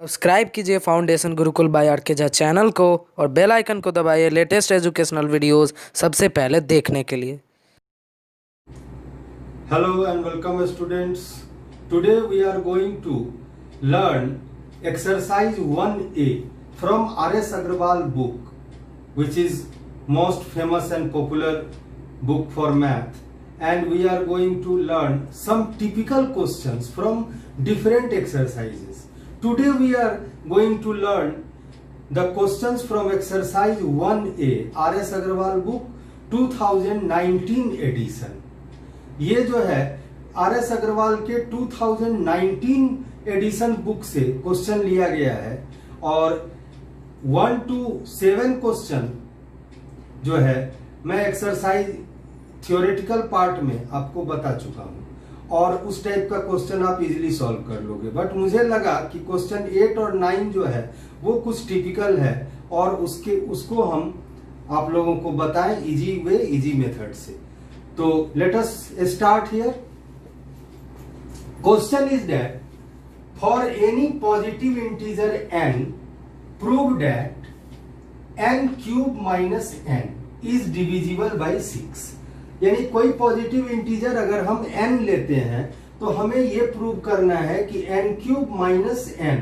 Subscribe कीजिए foundation Gurukul bye are के Jha channel को और बेल आइकन को दबाइए लेटेस्ट एजुकेशनल वीडियोस सबसे पहले देखने के लिए। Hello and welcome students. Today we are going to learn exercise 1A from R.S. Agrawal book, which is most famous and popular book for math, and we are going to learn some typical questions from different exercises. Today we are going to learn the questions from exercise 1A R.S. Agrawal book 2019 edition. ये जो है R S Agarwal के 2019 addition book से question लिया गया है और 1 to 7 question जो है मैं एक्सरसाइज थियोरेटिकल पार्ट में आपको बता चुका हूं और उस टाइप का क्वेश्चन आप इजीली सॉल्व कर लोगे। बट मुझे लगा कि क्वेश्चन 8 और 9 जो है वो कुछ टिपिकल है और उसको हम आप लोगों को बताएं इजी वे इजी मेथड से। तो let us start here. Question is that for any positive integer n, prove that n cube minus n is divisible by 6. यानी कोई पॉजिटिव इंटीजर अगर हम n लेते हैं तो हमें ये प्रूव करना है कि n क्यूब माइनस n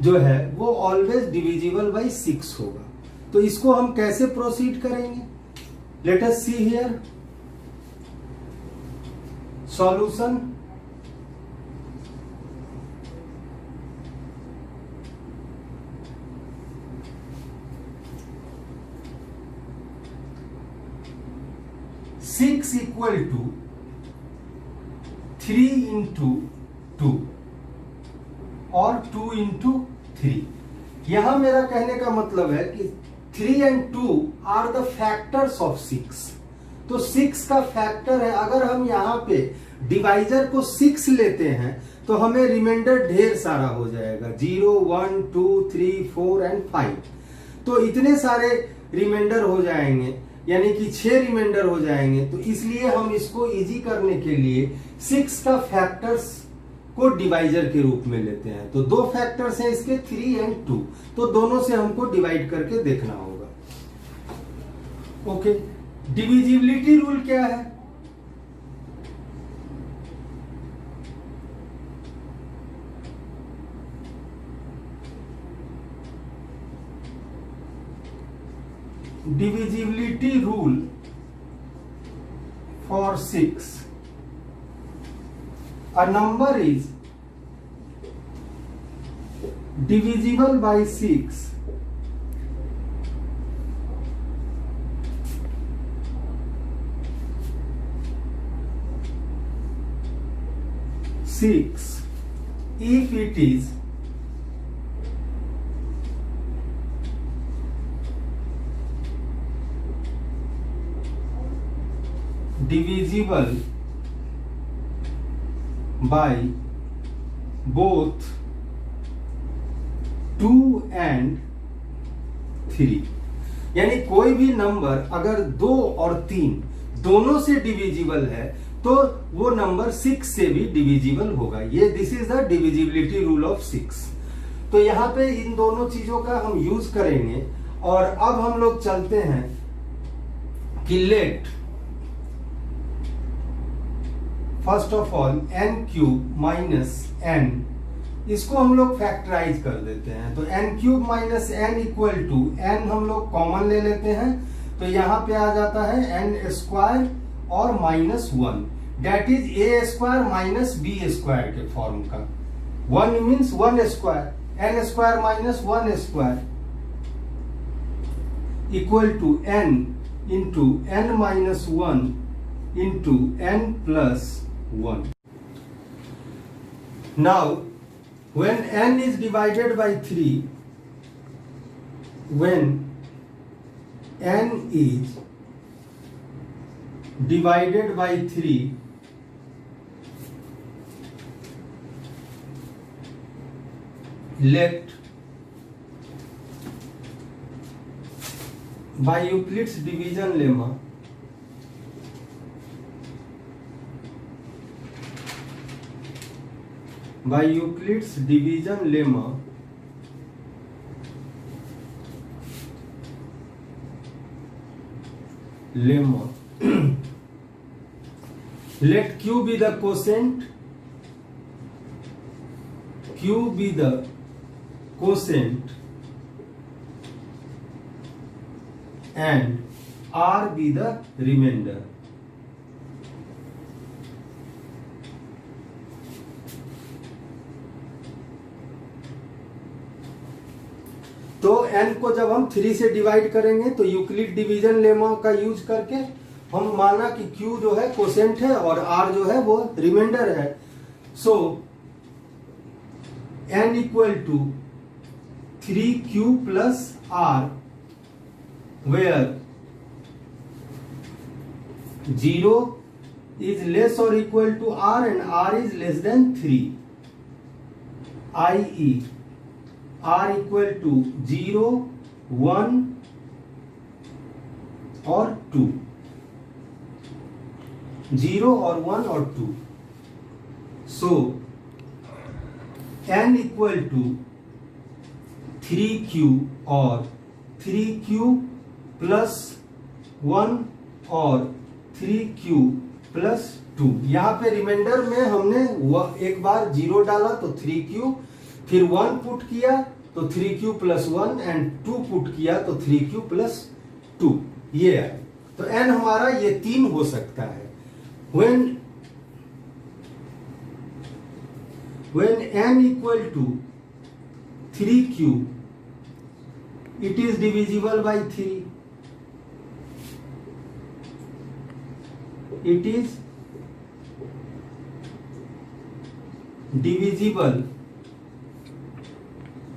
जो है वो ऑलवेज डिविजिबल बाई 6 होगा। तो इसको हम कैसे प्रोसीड करेंगे? Let us see here solution. Six equal to 3 into 2 और 2 इंटू 3। यहां मेरा कहने का मतलब है कि 3 and 2 are the factors of 6। तो 6 का फैक्टर है। अगर हम यहाँ पे डिवाइजर को 6 लेते हैं तो हमें रिमाइंडर ढेर सारा हो जाएगा, 0 1 2 3 4 एंड 5। तो इतने सारे रिमाइंडर हो जाएंगे, यानी कि 6 रिमाइंडर हो जाएंगे। तो इसलिए हम इसको इजी करने के लिए 6 का फैक्टर्स को डिवाइजर के रूप में लेते हैं। तो दो फैक्टर्स हैं इसके, 3 एंड 2। तो दोनों से हमको डिवाइड करके देखना होगा। ओके, डिविजिबिलिटी रूल क्या है? Divisibility rule for 6, a number is divisible by 6 if it is divisible by both 2 and 3। यानी कोई भी नंबर अगर 2 और 3 दोनों से डिविजिबल है तो वो नंबर 6 से भी डिविजिबल होगा। ये this is the divisibility rule of 6। तो यहाँ पे इन दोनों चीजों का हम यूज करेंगे और अब हम लोग चलते हैं कि let first of all n cube minus n, इसको हम लोग फैक्टराइज कर देते हैं। तो n cube minus n equal to n हम लोग कॉमन ले लेते हैं तो यहां पे आ जाता है n स्क्वायर और minus 1, that is a square minus b square के फॉर्म का। 1 means 1 square, n square minus 1 square equal to n into n minus 1 into n plus 1। Now, when n is divided by 3, when n is divided by 3, let by Euclid's division lemma by Euclid's division lemma, let q be the quotient, and r be the remainder. तो n को जब हम 3 से divide करेंगे तो Euclid division lemma का use करके हम माना कि q जो है कोसेंट है और r जो है वो रिमाइंडर है. So n equal to 3q plus r, where 0 is less or equal to r and r is less than 3, i.e. r equal to 0, 1 और 2, 0 और 1 और 2. So n equal to 3q और 3q प्लस 1 और 3q plus 2. यहाँ पे reminder में हमने एक बार 0 डाला तो 3q, फिर 1 पुट किया तो 3q प्लस 1 एंड 2 पुट किया तो 3q प्लस 2. ये है. तो n हमारा ये 3 हो सकता है. when n equal to 3q, it is divisible by 3. It is divisible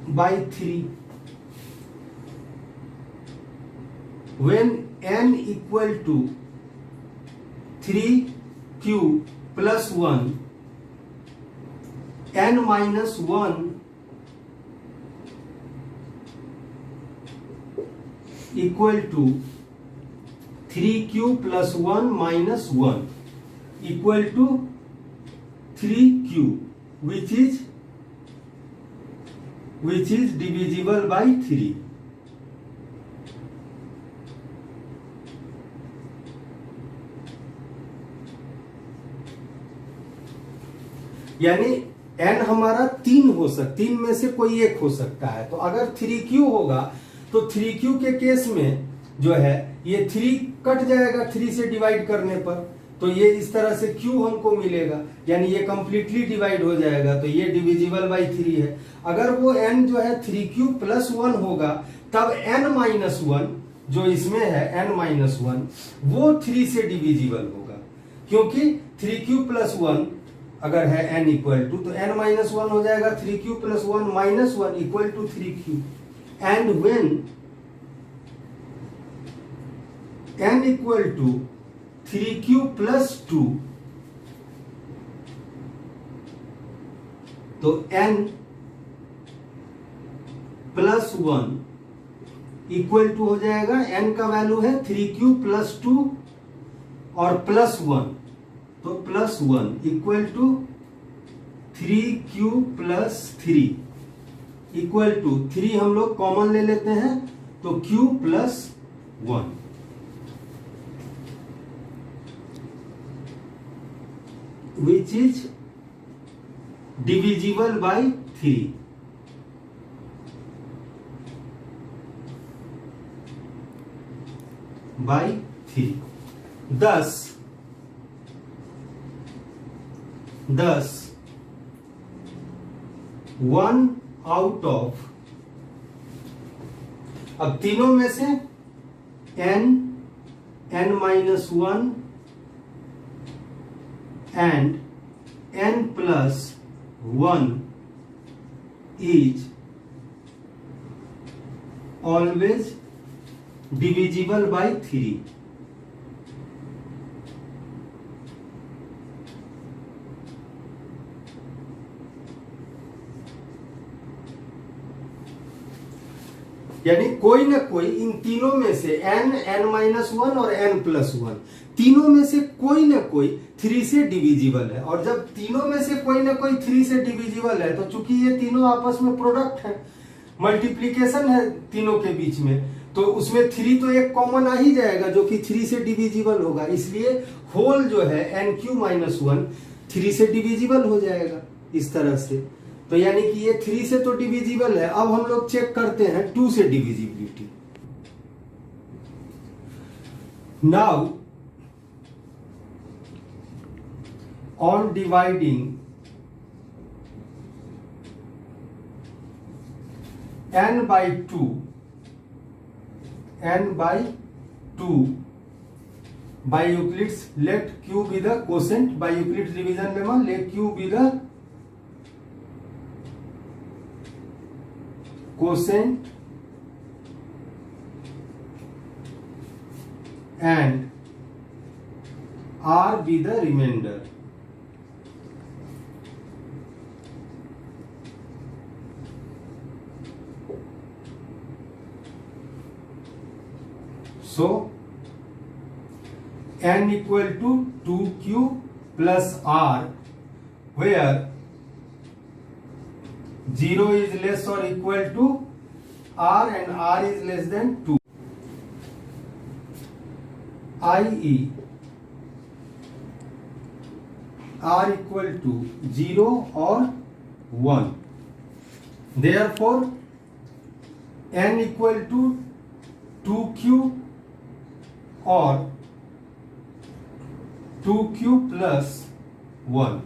by 3. When n equal to 3q plus 1, n minus 1 equal to 3q plus 1 minus 1 equal to 3q, which is divisible by 3. यानी n हमारा 3 हो सकता, 3 में से कोई एक हो सकता है. तो अगर 3q होगा तो 3q के केस में जो है ये 3 कट जाएगा 3 से डिवाइड करने पर, तो ये इस तरह से q हमको मिलेगा, यानी ये कंप्लीटली डिवाइड हो जाएगा, तो ये डिविजिबल बाई 3 है. अगर वो n जो है 3q प्लस 1 होगा तब n माइनस 1 जो इसमें है n माइनस 1 वो 3 से डिविजिबल होगा, क्योंकि 3q प्लस 1 अगर है n इक्वल टू तो n माइनस 1 हो जाएगा 3q plus 1 minus 1 equal to 3q. And when n equal to 3q plus 2, तो n प्लस 1 इक्वल टू हो जाएगा, n का वैल्यू है 3q प्लस 2 और प्लस 1, तो plus 1 equal to 3q plus 3 equal to 3 हम लोग कॉमन ले लेते हैं तो q plus 1, which is divisible by 3. by 3. Thus 1 out of, अब तीनों में से n minus 1 and n plus 1 is always divisible by 3. यानी कोई ना कोई इन तीनों में से n, n-1 और n+1 तीनों में से कोई ना कोई 3 से डिविजिबल है। और जब तीनों में से कोई ना कोई 3 से डिविजिबल है तो चूंकि ये तीनों आपस में प्रोडक्ट है, मल्टीप्लीकेशन है तीनों के बीच में, तो उसमें 3 तो एक कॉमन आ ही जाएगा जो कि 3 से डिविजिबल होगा। इसलिए होल जो है nq-1 3 से डिविजिबल हो जाएगा इस तरह से। तो यानी कि ये 3 से तो डिविजिबल है। अब हम लोग चेक करते हैं 2 से divisibility. Now on dividing n by 2 by Euclid's, let q be the quotient by Euclid's division lemma, let q be the quotient and r be the remainder. So n equal to 2q plus r, where 0 is less or equal to r and r is less than 2, i.e. r equal to 0 or 1. Therefore n equal to 2q और 2q plus 1।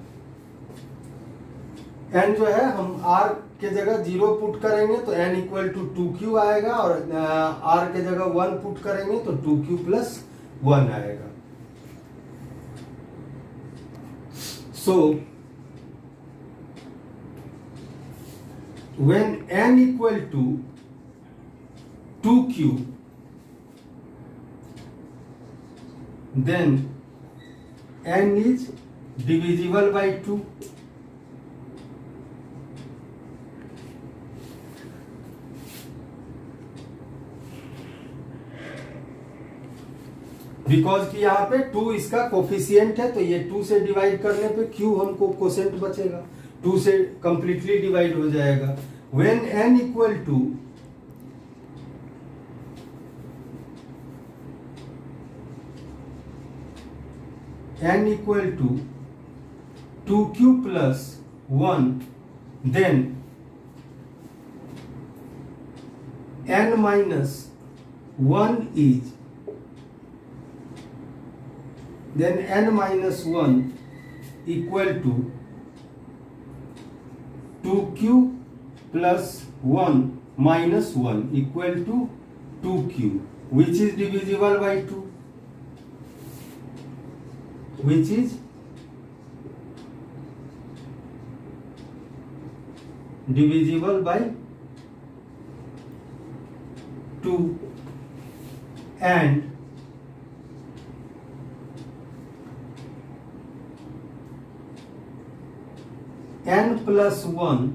n जो है हम r के जगह 0 put करेंगे तो n equal to 2q आएगा, और r के जगह 1 पुट करेंगे तो 2q plus 1 आएगा। So when n equal to 2q, then n is divisible by 2. Because कि यहाँ पे 2 इसका कोफिशिएंट है, तो ये 2 से डिवाइड करने पे q हमको कोसेंट बचेगा, 2 से कंप्लीटली डिवाइड हो जाएगा। When n equal to n equal to 2q plus 1, then n minus 1 is, then n minus 1 equal to 2q plus 1 minus 1 equal to 2q, which is divisible by 2, which is divisible by 2, and n plus 1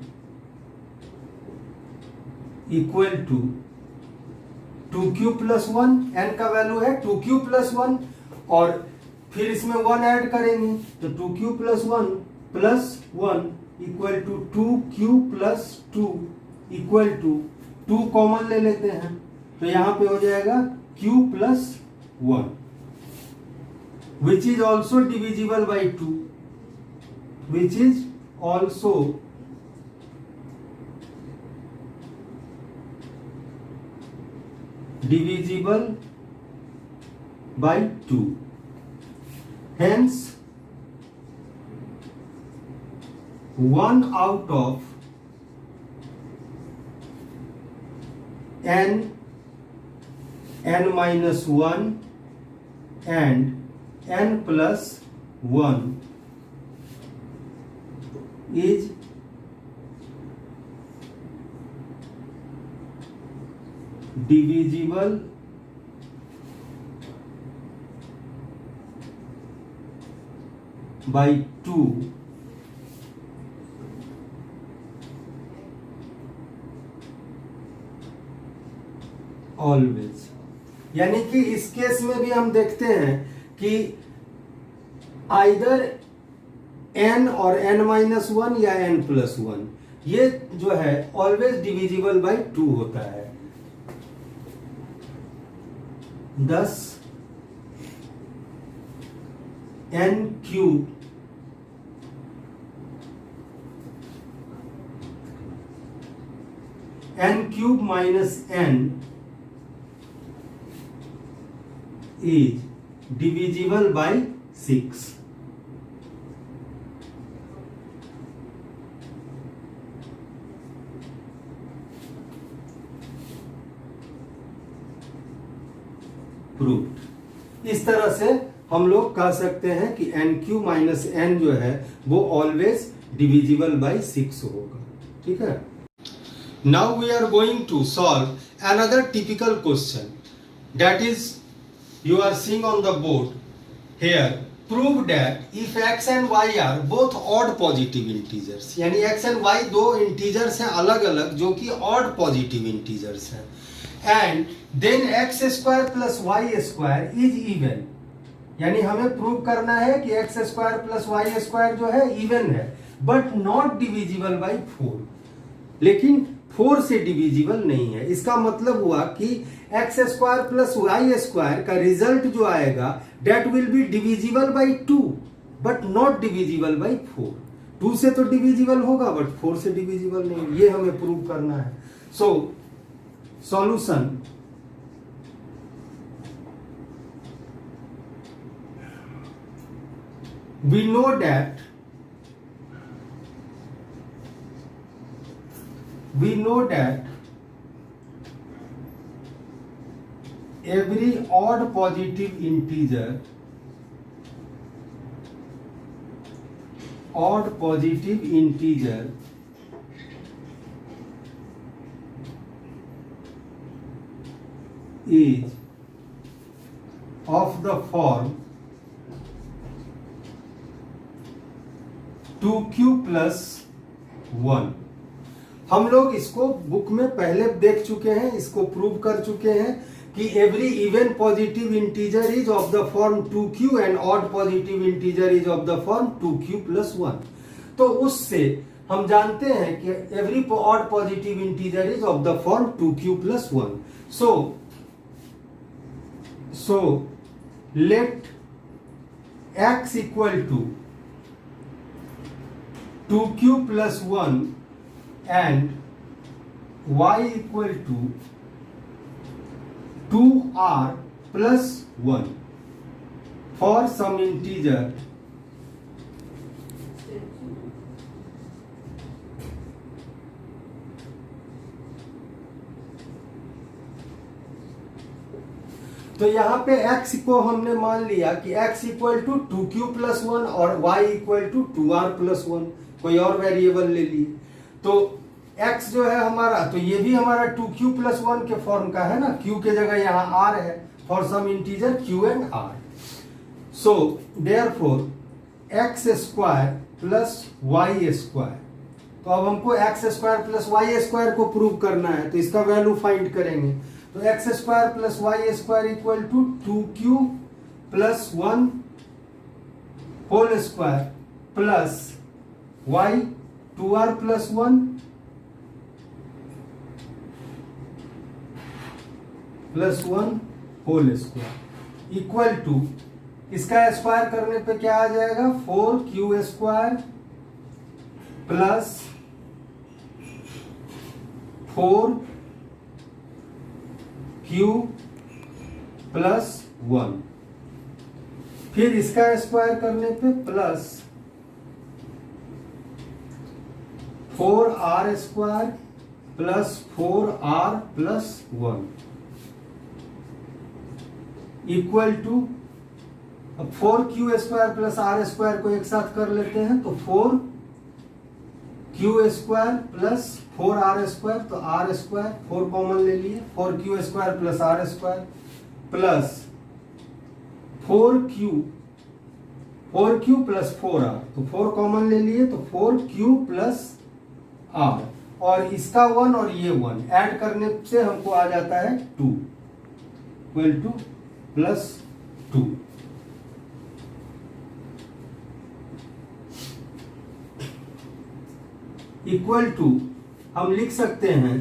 equal to 2q plus 1, n का value है 2q plus 1, और फिर इसमें 1 add करेंगे तो 2q plus 1 equal to 2q plus 2 equal to 2 common ले लेते हैं तो यहाँ पे हो जाएगा q plus 1, which is also divisible by 2, which is also divisible by 2. Hence 1 out of n, n minus 1 and n plus 1 is divisible by 2, always, यानी कि इस केस में भी हम देखते हैं कि आइदर n और n-1 या n+1 ये जो है ऑलवेज डिविजिबल बाई 2 होता है। 10 n³ n³ - n is divisible by 6। Proved. इस तरह से हम लोग कह सकते हैं कि n³ - n जो है वो ऑलवेज डिविजिबल बाई 6 होगा। ठीक है। Now we are going to solve another typical question, that is you are seeing on the board here, prove that if x and y are both odd positive integers, यानी x and y दो integers हैं अलग अलग जो कि odd positive integers हैं, and then x square plus y square is even, यानी हमें प्रूव करना है कि x square plus y square जो है even है but not divisible by 4, लेकिन 4 से डिविजिबल नहीं है। इसका मतलब हुआ कि x square plus y square का रिजल्ट जो आएगा that will be divisible by 2 but not divisible by 4। 2 से तो डिविजिबल होगा बट 4 से डिविजिबल नहीं, ये हमें प्रूव करना है। So solution, we know that every odd positive integer is of the form 2q plus 1। हम लोग इसको बुक में पहले देख चुके हैं, इसको प्रूव कर चुके हैं कि every even positive integer is of the form 2q and odd positive integer is of the form 2q plus 1। तो उससे हम जानते हैं कि every odd positive integer is of the form 2q plus 1। So let x equal to 2q plus 1 and y equal to 2r plus 1 for some integer तो यहाँ पे x को हमने मान लिया कि x equal to 2q plus 1 और y equal to 2r plus 1, कोई और वेरिएबल ले लिए। तो x जो है हमारा, तो ये भी हमारा 2q plus 1 के फॉर्म का है ना, q के जगह यहाँ r है for some integer q and r। So therefore x square plus y square, तो अब हमको x square plus y square को प्रूव करना है, तो इसका वैल्यू फाइंड करेंगे। तो x square plus y square equal to 2q plus 1 whole square plus y 2r plus 1 plus 1 whole square equal to, इसका स्क्वायर करने पे क्या आ जाएगा, 4q square plus 4q plus 1, फिर इसका स्क्वायर करने पे plus 4r square plus 4r plus 1 equal to, अब 4q square plus r square को एक साथ कर लेते हैं तो 4q square plus 4r square, तो r स्क्वायर 4 कॉमन ले लिए, 4q square plus r square plus 4q plus 4r, तो 4 कॉमन ले लिए तो 4q प्लस r, और इसका 1 और ये 1 ऐड करने से हमको आ जाता है 2। Equal to +2। इक्वल टू हम लिख सकते हैं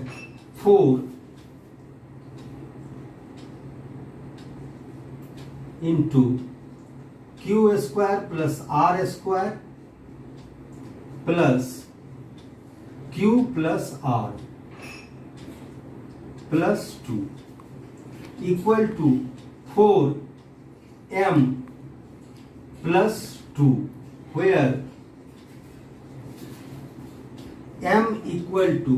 4 into Q² plus R² plus Q plus R plus 2 equal to 4m plus 2 where m equal to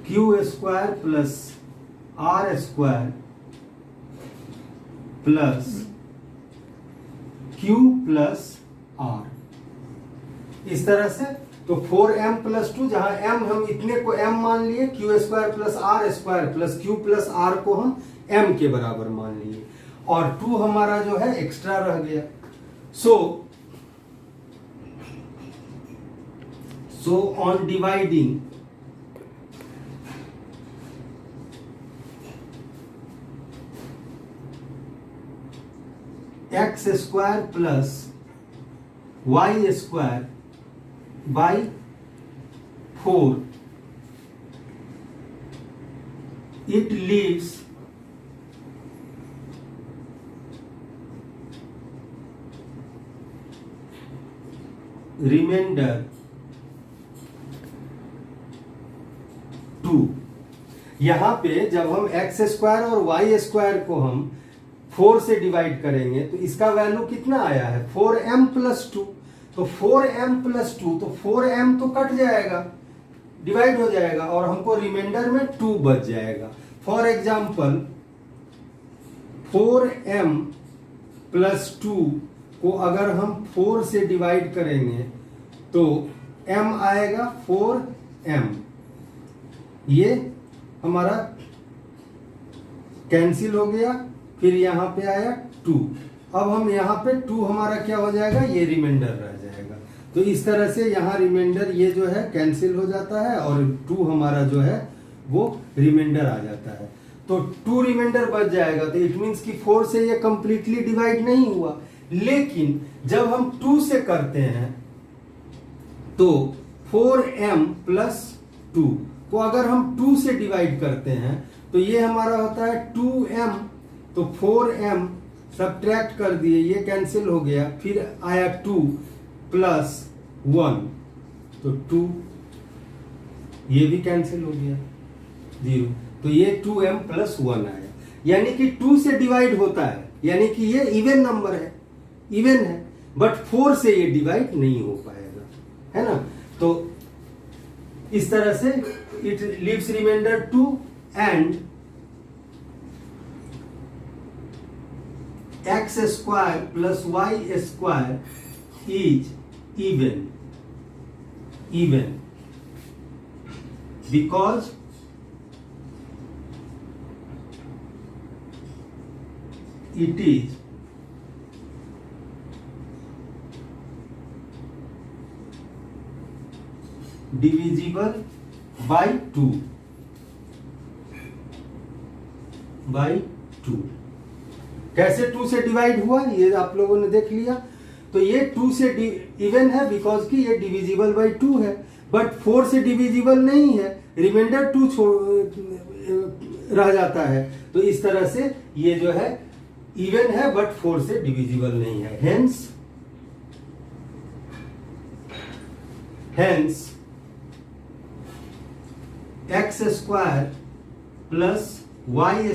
Q² plus R² plus Q plus R। इस तरह से तो 4m प्लस 2, जहां m हम इतने को m मान लिए, Q² plus R² plus Q plus R को हम m के बराबर मान लिए, और 2 हमारा जो है एक्स्ट्रा रह गया। So on dividing x² plus y² by 4, it leaves remainder 2। यहां पे जब हम x² और y² को हम 4 से डिवाइड करेंगे तो इसका वैल्यू कितना आया है 4m प्लस 2। तो 4m प्लस 2, तो 4m तो कट जाएगा, डिवाइड हो जाएगा, और हमको रिमाइंडर में 2 बच जाएगा। फॉर एग्जाम्पल 4m प्लस 2 को अगर हम 4 से डिवाइड करेंगे तो m आएगा 4m, ये हमारा कैंसिल हो गया, फिर यहां पे आया 2। अब हम यहां पे 2 हमारा क्या हो जाएगा, ये रिमाइंडर रह जाएगा। तो इस तरह से यहां रिमाइंडर ये जो है कैंसिल हो जाता है और 2 हमारा जो है वो रिमाइंडर आ जाता है। तो 2 रिमाइंडर बच जाएगा। तो इट मींस कि 4 से ये कंप्लीटली डिवाइड नहीं हुआ, लेकिन जब हम 2 से करते हैं तो 4m प्लस 2 को अगर हम 2 से डिवाइड करते हैं तो ये हमारा होता है 2m। तो 4m सब्ट्रैक्ट कर दिए, ये कैंसिल हो गया, फिर आया 2 प्लस 1, तो 2 ये भी कैंसिल हो गया 0। तो ये 2m प्लस 1 आया, यानी कि 2 से डिवाइड होता है, यानी कि ये इवन नंबर है, इवन है, बट 4 से ये डिवाइड नहीं हो पाएगा, है ना। तो इस तरह से it leaves remainder 2 and x² plus y² is even because it is divisible by 2 कैसे 2 से डिवाइड हुआ ये आप लोगों ने देख लिया। तो ये 2 से इवन है बिकॉज कि ये डिविजिबल बाय 2 है, बट 4 से डिविजिबल नहीं है, रिमाइंडर 2 रह जाता है। तो इस तरह से ये जो है इवन है बट 4 से डिविजिबल नहीं है। Hence x² plus y²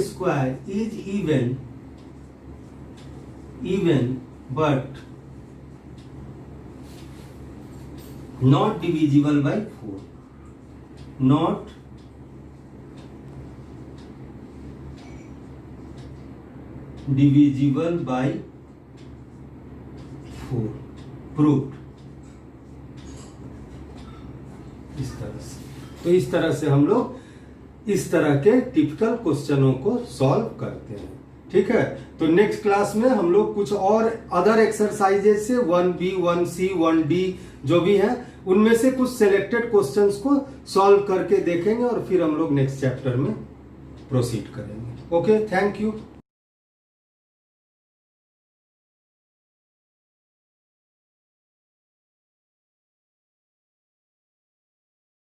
is even but not divisible by 4, not divisible by 4, proved। इस तरह से, तो इस तरह से हम लोग इस तरह के टिपिकल क्वेश्चनों को सॉल्व करते हैं। ठीक है, तो नेक्स्ट क्लास में हम लोग कुछ और अदर एक्सरसाइजेज से 1B 1C 1D जो भी है उनमें से कुछ सिलेक्टेड क्वेश्चंस को सॉल्व करके देखेंगे और फिर हम लोग नेक्स्ट चैप्टर में प्रोसीड करेंगे। Okay, thank you.